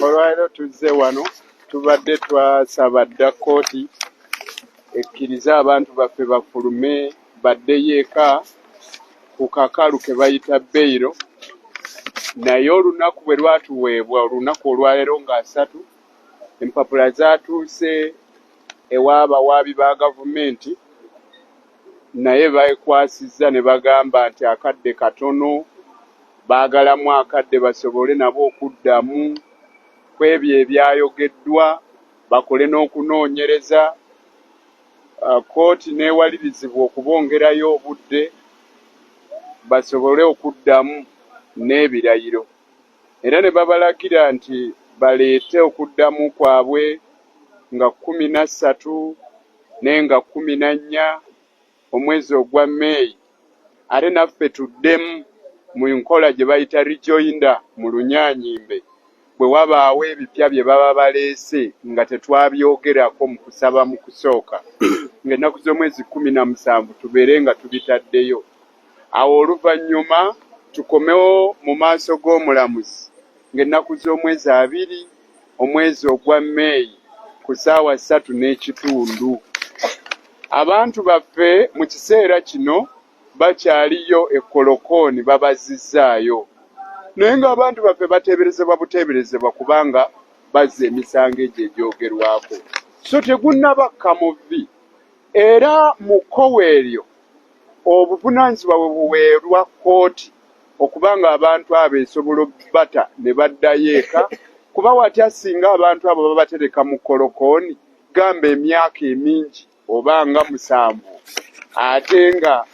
Olwaleero tuzze wano tubadde twasaba dda kkooti ekkiriza abantu baffe bafulume baddeyo eka ku kakalu ke bayita beyiro, naye olunaku bwe lwatuweebwa olunaku olwaleero nga 3 empapula zaatuuse ew'abawaabi ba gavumenti, naye beekwasizza ne bagamba nti akadde katono, baagalamu akadde basobole nabo okuddamu ku ebyo ebyayogeddwa, bakole n'okunoonyereza. Kkooti neewalirizibwa okubongerayo obudde basobole okuddamu n'ebirayiro, era ne babalagira nti baleete okuddamu kwabwe nga 13 naye nga 14 omwezi ogwa May, ate naffe tuddemu mu nkola gye bayita rejoinder mu Lunyaanyimbe, bwe wabaawo ebipya bye baba baleese nga tetwabyogerako mu kusaba mu kusooka ng'ennaku z'omwezi 17 tubeere nga tubitaddeyo. Awo oluvannyuma tukomewo mu maaso g'omulamuzi ng'ennaku z'omwezi 2 omwezi ogwa May ku ssaawa 3:30. Abantu baffe mu kiseera kino bakyaliyo e Kolokooni babazizzaayo, naye ng'abantu baffe bateeberezebwa buteeberezebwa kubanga bazza emisango egyo egyogerwako, so tegunnabakka muvi. Era mu kkowe eryo obuvunaanyizibwa bwe buweerwa kkooti okubanga abantu abo esobola obbata ne baddayo eka, kuba watya singa abantu abo babatereka mu Kolokooni gamba emyaka emingi oba nga 7 ate nga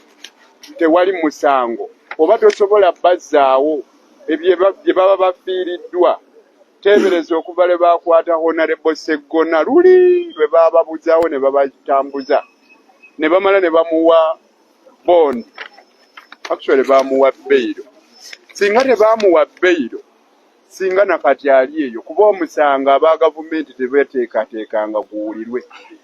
tewali musango, oba tosobola bazzaawo ebyo bye baba bafiiriddwa. Teebereza okuva lwe baakwata Honorable Sseggona luli lwe baababuzaawo ne babatambuza ne bamala ne bamuwa bond, actually baamuwa beyiro. Singa tebaamuwa beyiro, singa nakati ali eyo, kuba omusango aba gavumenti tebeeteekateekanga guwulirwe.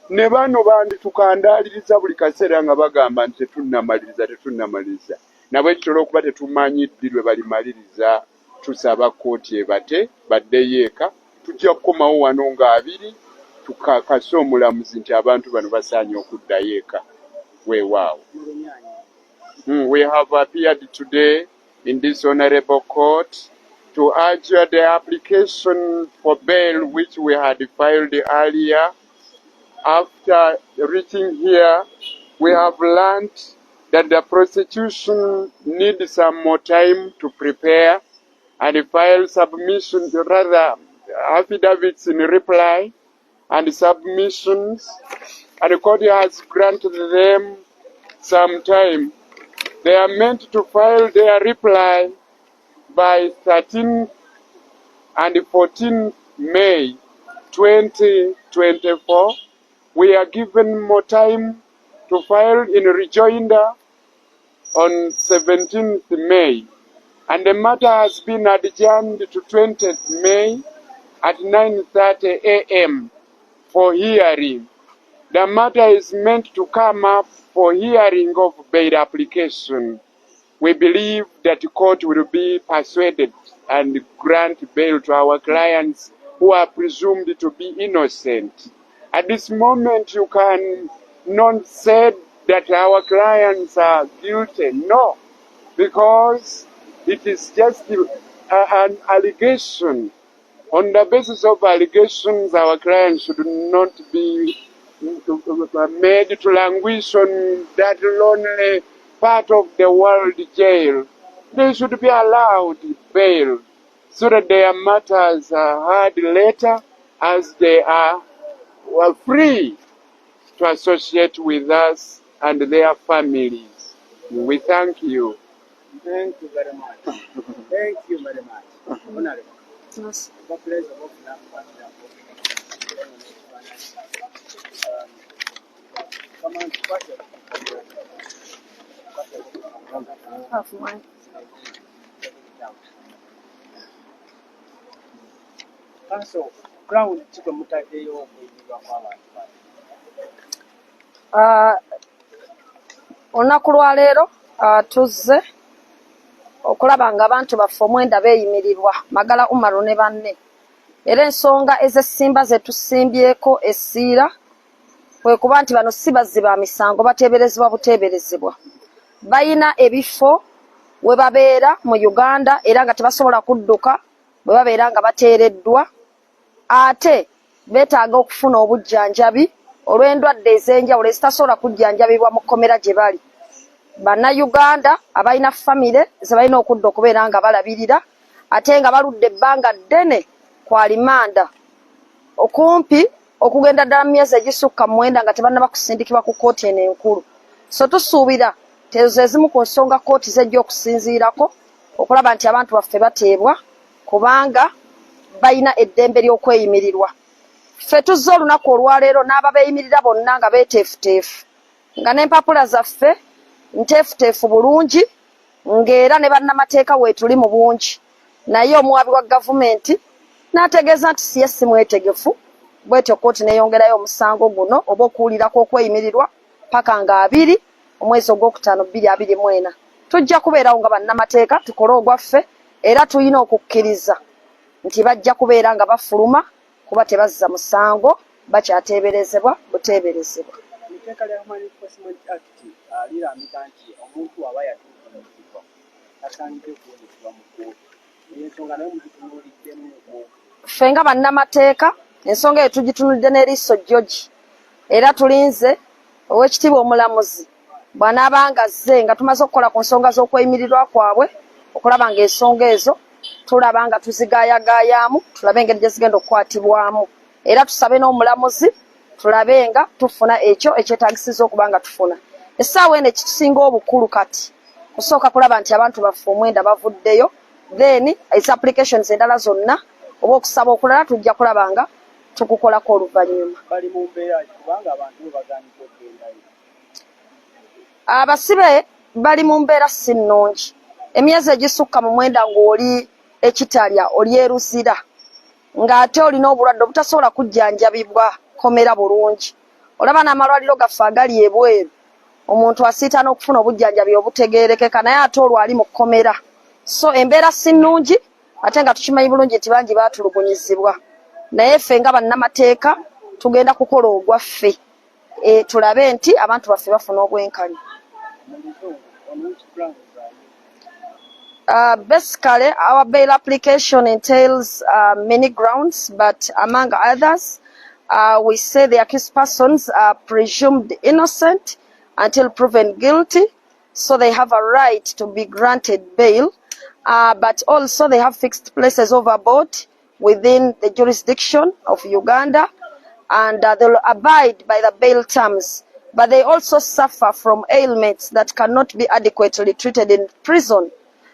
Ne bano banditukandaaliriza buli kaseera nga bagamba nti tetunnamaliriza. Nabwe kitolo okuba tetumanyi ddi lwe balimaliriza. Tusaba kkooti ebate baddeyo eka, tujja kukomawo wano nga 2 tukakase omulamuzi nti abantu bano basaanye okuddayo eka weewaawo. We have appeared today in this honorable court to urge the application for bail which we had filed earlier. After reaching here, we have learned that the prosecution needs some more time to prepare and file submissions, rather affidavits in reply and submissions, and the court has granted them some time. They are meant to file their reply by 13th and 14th May 2024. We are given more time to file in rejoinder on 17th May, and the matter has been adjourned to 20th May at 9:30 a.m. for hearing. The matter is meant to come up for hearing of bail application. We believe that the court will be persuaded and grant bail to our clients who are presumed to be innocent. At this moment, you can not say that our clients are guilty. No, because it is just an allegation. On the basis of allegations, our clients should not be made to languish on that lonely part of the world jail. They should be allowed bail so that their matters are heard later as they are free to associate with us and their families. We thank you. Thank you very much. Thank you very much. Honorable. Yes. The pleasure of that. Come on, Half one. Council, ground chiko mutadeyo okuyiwa kw'abantu. olunaku lwa leero tuzze okulaba nga abantu baffe omwenda beeyimirirwa Magala Umaru ne banne era ensonga ez'essimba ze tusimbyeko essiira kwe kuba nti bano si bazzi ba misango bateeberezebwa buteeberezebwa bayina ebifo we babeera mu Uganda era nga tebasobola kudduka bwe babeera nga bateereddwa ate beetaaga okufuna obujjanjabi olw'endwadde ez'enjawulo ezitasobola kujjanjabibwa mu kkomera gye bali bannayuganda abalina famire ze balina okudda okubeera nga balabirira ate nga baludde ebbanga ddene kwalimanda okumpi okugenda ddala mu myezi egisukka mu 9 nga tebannaba kusindikibwa ku kkooti eno enkulu so tusuubira tezo ezimu ku nsonga kkooti zejja okusinziirako okulaba nti abantu baffe bateebwa kubanga balina eddembe ly'okweyimirirwa ffe tuzze olunaku olwaleero n'ababeeyimirira bonna nga beeteefuteefu nga n'empapula zaffe nteefuteefu bulungi ng'era ne bannamateeka weetuli mu bungi naye omuwabi wa gavumenti n'ategeeza nti siye si mwetegefu bwetyo kkooti neeyongerayo omusango guno oba okuwulirako okweyimirirwa paka nga 2 omwezi ogwokutaano 2024 tujja kubeerawo nga bannamateeka tukole ogwaffe era tulina okukkiriza nti bajja kubeera nga bafuluma kuba tebazza musango bakyateeberezebwa buteeberezebwa Etteeka lya Human Enforcement Act lirambika nti omuntu aba yatuukirizibwa asaanidde okuwonekebwa mu kkooti ensonga naye mugitunuuliddemu ffe nga bannamateeka ensonga eyo tugitunuulidde n'eriiso George era tulinze ow'ekitiibwa omulamuzi bw'anaabanga azze nga tumaze okukola ku nsonga z'okweyimirirwa kwabwe okulaba ng'ensonga ezo tulaba nga tuzigaayagaayaamu tulabe engeri gye zigenda okukwatibwamu era tusabe n'omulamuzi tulabe nga tufuna ekyo ekyetaagisiza okuba nga tufuna essaawa eno ekitusinga obukulu kati kusooka kulaba nti abantu baffe omwenda bavuddeyo then ezi applications endala zonna oba okusaba okulala tujja kulaba nga tukukolako oluvannyuma bali mu mbeera kubanga abantu bagaanidde okgendayo abasibe bali mu mbeera si nnungi emyezi egisukka mu 9 ng'oli ekitalya oli eruzira ng'ate olina obulwadde obutasobola kujjanjabibwa komera bulungi olaba n'amalwaliro gaffe agali ebweru omuntu asiita n'okufuna obujjanjabi obutegeerekeka naye ate olwo ali mu kkomera so embeera si nnungi ate nga tukimanyi bulungi nti bangi baatulugunyizibwa naye ffe nga bannamateeka tugenda kukola ogwaffe tulabe nti abantu baffe bafuna obwenkanya basically our bail application entails many grounds but among others we say the accused persons are presumed innocent until proven guilty so they have a right to be granted bail but also they have fixed places overboard within the jurisdiction of Uganda and they'll abide by the bail terms but they also suffer from ailments that cannot be adequately treated in prison.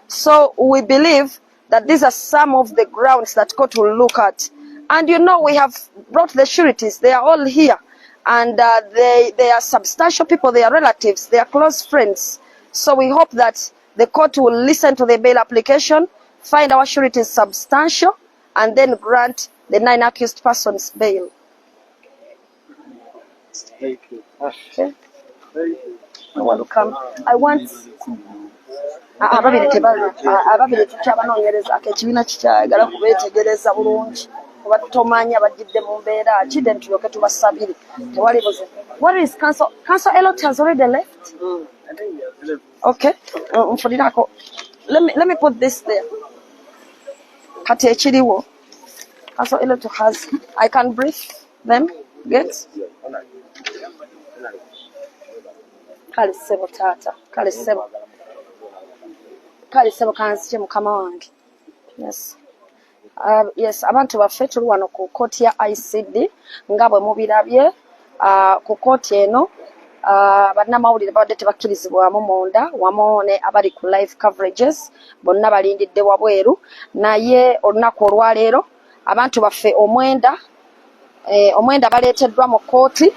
So we believe that these are some of the grounds that court will look at. And you know, we have brought the sureties, they are all here. And they are substantial people, they are relatives, they are close friends. So we hope that the court will listen to the bail application, find our sureties substantial, and then grant the 9 accused persons bail. Thank you. Okay. You're welcome. I want ababiri tukyabanoonyerezaako ekibiina kikyayagala kubeetegereza bulungi kuba tutomanya abajjidde mu mbeera ki then tulyoke tubasabire tewali buze. What is council Elliot has already left? I think he has left. Okay. Nfunirako. Let me put this there. Kati ekiriwo council Elliot has I can brief them. Get? Kale ssebo taata. Kale ssebo. Kale ssebo kanzije mukama wange. Yes. Yes, abantu baffe tuli wano ku kkooti ya ICD nga bwe mubirabye ku kkooti eno bannamawulire babadde tebakkirizibwamu munda wamu ne abali ku live coverages bonna balindidde wabweru naye olunaku olwaleero abantu baffe omwenda baleeteddwa mu kkooti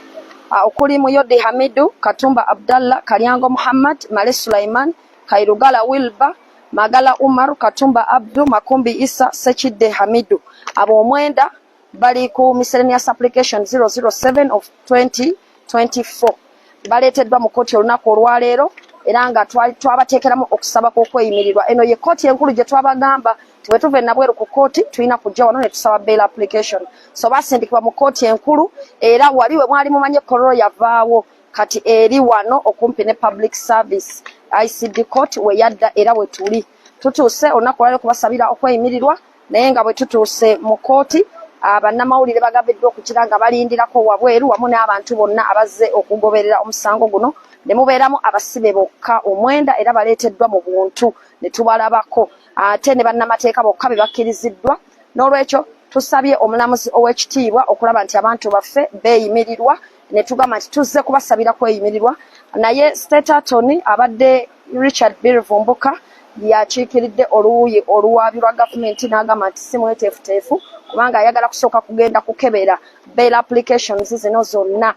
okuli Muyodi Hamidu, Katumba Abdallah, Kalyango Muhammad, Male Sulaiman, Kairugala Wilba, Magala Umar, Katumba Abdu, Makumbi Isa, Sechide Hamidu. Abo omwenda bali ku miscellaneous application 007 of 2024. baleeteddwa mu kkooti olunaku olwaleero era nga twabateekeramu okusaba kw'okweyimirirwa. Eno ye kkooti enkulu gye twabagamba bwe tuva nabweru ku kkooti tulina kujja wano ne tusaba bail application. So basindikibwa mu kkooti enkulu era wali we mwali mumanye Kololo yavaawo kati eri wano okumpi ne public service ICD court we yadda era we tuli. Tutuuse olunaku olwaleero kubasabira okweyimirirwa naye nga bwe tutuuse mu kkooti bannamawulire bagabiddwa okukira nga balindirako wabweru wamu n'abantu bonna abazze okugoberera omusango guno ne mubeeramu abasibe bokka 9 era baleeteddwa mu buntu ne tubalabako ate ne bannamateeka bokka be bakkiriziddwa. N'olwekyo tusabye omulamuzi ow'ekitiibwa okulaba nti abantu baffe beeyimirirwa ne tugamba nti tuzze kubasabira kweyimirirwa. Naye State Attorney abadde Richard Birivumbuka yakiikiridde oluuyi oluwaabirwa gavumenti n'agamba nti si mweteefuteefu kubanga ayagala kusooka kugenda kukebera bail applications zino zonna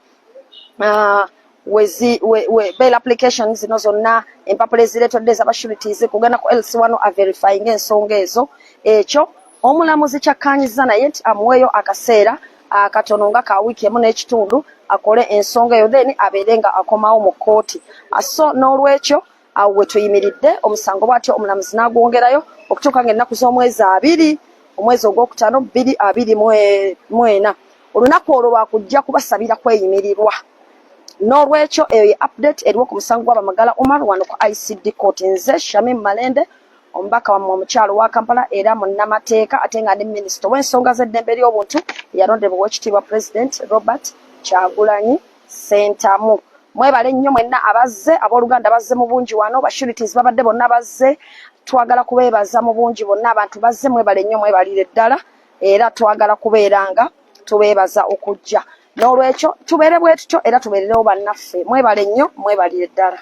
bail applications zino zonna empapula ezireetedde ez'abashurities kugenda ku LC1 averifying ensonga ezo. Ekyo omulamuzi kyakkaanyiza naye nti amuweeyo akaseera akatono nga ka wiiki emu n'ekitundu akole ensonga eyo then abeere nga akomawo mu kkooti. So n'olwekyo awo we tuyimiridde omusango bw'atyo omulamuzi n'agwongerayo okutuuka ng'ennaku z'omwezi 2 omwezi ogwokutaano 2024. Olunaku olwo lwakujja kubasabira kweyimirirwa. N'olwekyo eyo ye update eriwo ku musango gw'Abamagala Umar wano ku ICD court. Nze Shamim Malende omubaka wammwe omukyalo wa Kampala era munnamateeka ate nga ne minisita w'ensonga z'eddembe ly'obuntu yalondebwa Oweekitiibwa President Robert Kyagulanyi Ssentamu. Mwebale nnyo mwenna abazze abooluganda bazze mu bungi wano bashurities babadde bonna bazze twagala kubeebaza mu bungi bonna abantu bazze mwebale nnyo mwebalire ddala era twagala kubeeranga tubeebaza okujja. N'olwekyo tubeere bwe tutyo era tubeererewo bannaffe mwebale nnyo mwebalire ddala.